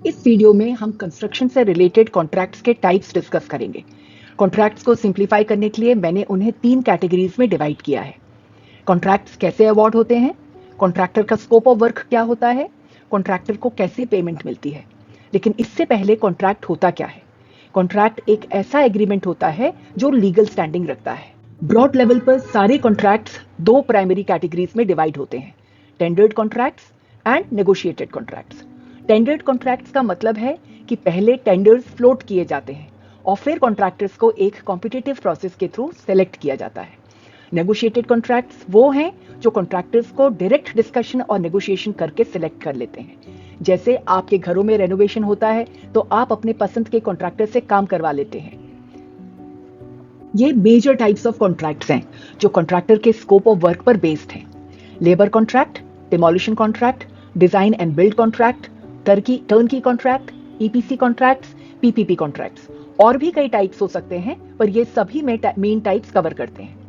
इस वीडियो में हम कंस्ट्रक्शन से रिलेटेड कॉन्ट्रैक्ट्स के टाइप्स डिस्कस करेंगे। कॉन्ट्रैक्ट्स को सिंप्लीफाई करने के लिए मैंने उन्हें 3 कैटेगरीज में डिवाइड किया है। कॉन्ट्रैक्ट्स कैसे अवॉर्ड होते हैं, कॉन्ट्रैक्टर का स्कोप ऑफ वर्क क्या होता है, कॉन्ट्रैक्टर को कैसे पेमेंट मिलती है। लेकिन इससे पहले कॉन्ट्रैक्ट होता क्या है? कॉन्ट्रैक्ट एक ऐसा एग्रीमेंट होता है जो लीगल स्टैंडिंग रखता है। ब्रॉड लेवल पर सारे कॉन्ट्रैक्ट्स 2 प्राइमरी कैटेगरीज में डिवाइड होते हैं, tendered contracts and negotiated contracts. Tendered contracts का मतलब है कि पहले टेंडर्स फ्लोट किए जाते हैं और फिर कॉन्ट्रैक्टर्स को एक कॉम्पिटिटिव प्रोसेस के थ्रू सेलेक्ट किया जाता है। नेगोशिएटेड कॉन्ट्रैक्ट्स वो हैं जो कॉन्ट्रैक्टर्स को डायरेक्ट डिस्कशन और नेगोशिएशन करके सिलेक्ट कर लेते हैं। जैसे आपके घरों में रेनोवेशन होता है तो आप अपने पसंद के कॉन्ट्रैक्टर से काम करवा लेते हैं। ये मेजर टाइप्स ऑफ कॉन्ट्रैक्ट्स हैं जो कॉन्ट्रैक्टर के स्कोप ऑफ वर्क पर बेस्ड हैं। Labour contract, demolition contract, design and build contract, turnkey contract, EPC contracts, PPP contracts. और भी कई टाइप्स हो सकते हैं पर ये सभी मेन टाइप्स कवर करते हैं।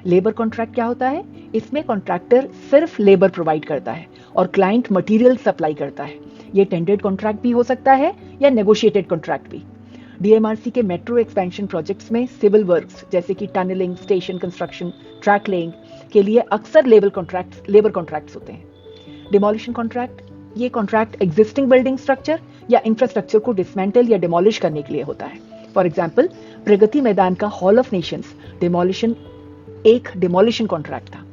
लेबर कॉन्ट्रैक्ट क्या होता है? इसमें कॉन्ट्रैक्टर सिर्फ लेबर प्रोवाइड करता है और क्लाइंट मटेरियल सप्लाई करता है। ये टेंडर्ड कॉन्ट्रैक्ट भी हो सकता है या नेगोशिएटेड कॉन्ट्रैक्ट भी। डीएमआरसी के मेट्रो एक्सपेंशन प्रोजेक्ट्स में सिविल वर्क्स जैसे कि tunnelling, station construction, track laying के लिए अक्सर लेबर कॉन्ट्रैक्ट्स होते हैं। डिमोलिशन कॉन्ट्रैक्ट, ये कॉन्ट्रैक्ट एग्जिस्टिंग बिल्डिंग स्ट्रक्चर या इंफ्रास्ट्रक्चर को डिसमेंटल या डिमोलिश करने के लिए होता है। फॉर एग्जाम्पल, प्रगति मैदान का हॉल ऑफ नेशंस एक डिमोलिशन कॉन्ट्रैक्ट था।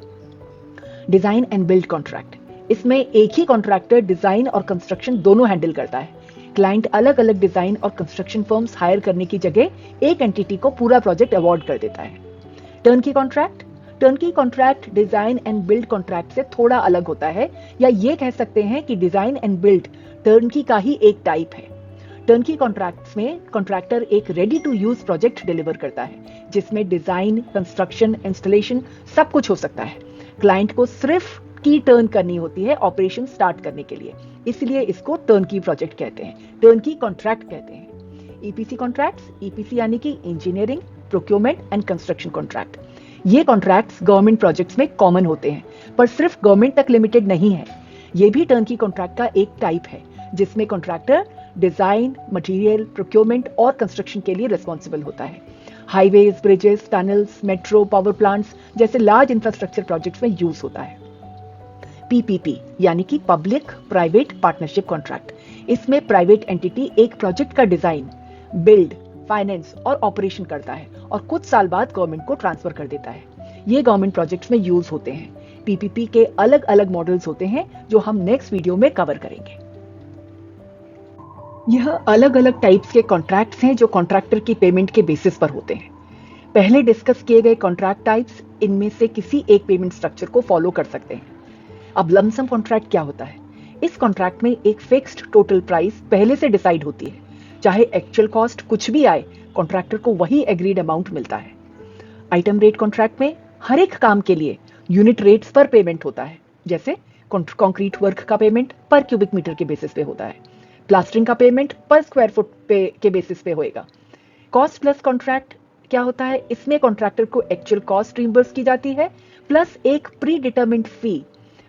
डिजाइन एंड बिल्ड कॉन्ट्रैक्ट, इसमें एक ही कॉन्ट्रैक्टर डिजाइन और कंस्ट्रक्शन दोनों हैंडल करता है। क्लाइंट अलग अलग डिजाइन और कंस्ट्रक्शन फर्म्स हायर करने की जगह एक एंटिटी को पूरा प्रोजेक्ट अवॉर्ड कर देता है। Turnkey contract design and build contract से थोड़ा अलग होता है, या ये कह सकते हैं कि डिजाइन एंड बिल्ड टर्नकी का ही एक टाइप है। टर्नकी कॉन्ट्रैक्ट्स में कॉन्ट्रैक्टर एक ready to use project deliver करता है जिसमें डिजाइन, कंस्ट्रक्शन, इंस्टॉलेशन सब कुछ हो सकता है। क्लाइंट को सिर्फ की टर्न करनी होती है ऑपरेशन स्टार्ट करने के लिए, इसलिए इसको टर्नकी प्रोजेक्ट कहते हैं, टर्नकी कॉन्ट्रैक्ट कहते हैं। ईपीसी कॉन्ट्रैक्ट्स, ईपीसी यानी कि engineering, procurement and construction contract. ये कॉन्ट्रैक्ट्स गवर्नमेंट प्रोजेक्ट्स में कॉमन होते हैं पर सिर्फ गवर्नमेंट तक लिमिटेड नहीं है। ये भी टर्नकी कॉन्ट्रैक्ट का एक टाइप है जिसमें कॉन्ट्रैक्टर डिजाइन, मटेरियल, प्रोक्योरमेंट और कंस्ट्रक्शन के लिए रिस्पॉन्सिबल होता है। Highways, bridges, tunnels, metro, power plants जैसे लार्ज इंफ्रास्ट्रक्चर प्रोजेक्ट्स में यूज होता है। पीपीपी यानी कि पब्लिक प्राइवेट पार्टनरशिप कॉन्ट्रैक्ट, इसमें प्राइवेट एंटिटी एक प्रोजेक्ट का डिजाइन, बिल्ड, फाइनेंस और ऑपरेशन करता है और कुछ साल बाद गवर्नमेंट को ट्रांसफर कर देता है। ये गवर्नमेंट प्रोजेक्ट्स में यूज होते हैं। पीपीपी के अलग अलग मॉडल्स होते हैं जो हम नेक्स्ट वीडियो में कवर करेंगे। यह अलग अलग टाइप्स के कॉन्ट्रैक्ट्स हैं जो कॉन्ट्रैक्टर की पेमेंट के बेसिस पर होते हैं। पहले डिस्कस किए गए कॉन्ट्रैक्ट टाइप्स इनमें से किसी एक पेमेंट स्ट्रक्चर को फॉलो कर सकते हैं। अब लमसम कॉन्ट्रैक्ट क्या होता है? इस कॉन्ट्रैक्ट में एक फिक्स्ड टोटल प्राइस पहले से डिसाइड होती है, चाहे एक्चुअल कॉस्ट कुछ भी आए, कॉन्ट्रैक्टर को वही एग्रीड अमाउंट मिलता है। आइटम रेट कॉन्ट्रैक्ट में हर एक काम के लिए यूनिट रेट्स पर पेमेंट होता है, जैसे कंक्रीट वर्क का पेमेंट पर क्यूबिक मीटर के बेसिस पे होता है, प्लास्टरिंग का पेमेंट पर स्क्वायर फुट के बेसिस पे होएगा। कॉस्ट प्लस कॉन्ट्रैक्ट क्या होता है? इसमें कॉन्ट्रैक्टर को एक्चुअल कॉस्ट रिइंबर्स की जाती है प्लस एक प्री डिटरमिन्ड फी,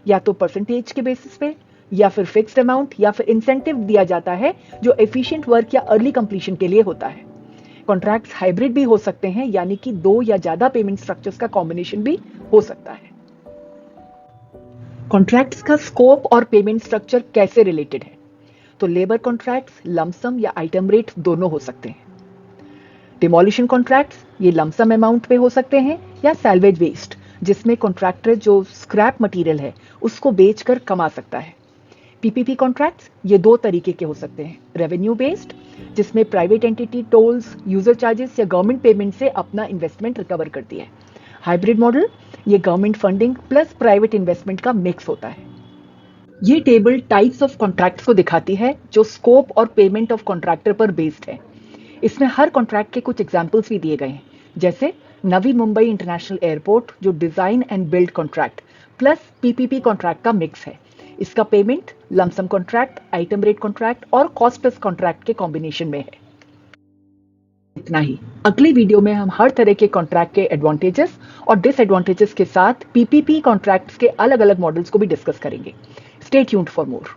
या तो परसेंटेज के बेसिस पे या फिर फिक्स्ड अमाउंट या फिर इंसेंटिव दिया जाता है जो एफिशिएंट वर्क या अर्ली कंप्लीशन के लिए होता है। कॉन्ट्रैक्ट्स हाइब्रिड भी हो सकते हैं, यानी कि 2 या ज्यादा पेमेंट स्ट्रक्चर्स का कॉम्बिनेशन भी हो सकता है। कॉन्ट्रैक्ट्स का स्कोप और पेमेंट स्ट्रक्चर कैसे रिलेटेड है? तो लेबर कॉन्ट्रैक्ट्स लमसम या आइटम रेट दोनों हो सकते हैं। डिमोलिशन कॉन्ट्रैक्ट्स ये लमसम अमाउंट पे हो सकते हैं या सैल्वेज वेस्ट, जिसमें कॉन्ट्रैक्टर जो स्क्रैप मटेरियल है उसको बेचकर कमा सकता है। पीपीपी कॉन्ट्रैक्ट्स ये 2 तरीके के हो सकते हैं, रेवेन्यू बेस्ड जिसमें private entity tolls, user charges या गवर्नमेंट पेमेंट से अपना इन्वेस्टमेंट रिकवर करती है। हाइब्रिड मॉडल ये government funding plus private investment का मिक्स होता है। ये टेबल टाइप्स ऑफ कॉन्ट्रैक्ट्स को दिखाती है जो स्कोप और पेमेंट ऑफ कॉन्ट्रैक्टर पर बेस्ड है। इसमें हर कॉन्ट्रैक्ट के कुछ एग्जांपल्स भी दिए गए हैं, जैसे नवी मुंबई इंटरनेशनल एयरपोर्ट जो design and build contract plus PPP contract का मिक्स है। इसका payment lump sum contract, item rate contract और कॉस्ट प्लस कॉन्ट्रैक्ट के कॉम्बिनेशन में है। इतना ही, अगली वीडियो में हम हर तरह के कॉन्ट्रैक्ट के एडवांटेजेस और डिसएडवांटेजेस के साथ पीपीपी कॉन्ट्रैक्ट्स के अलग अलग मॉडल्स को भी डिस्कस करेंगे। Stay tuned for more.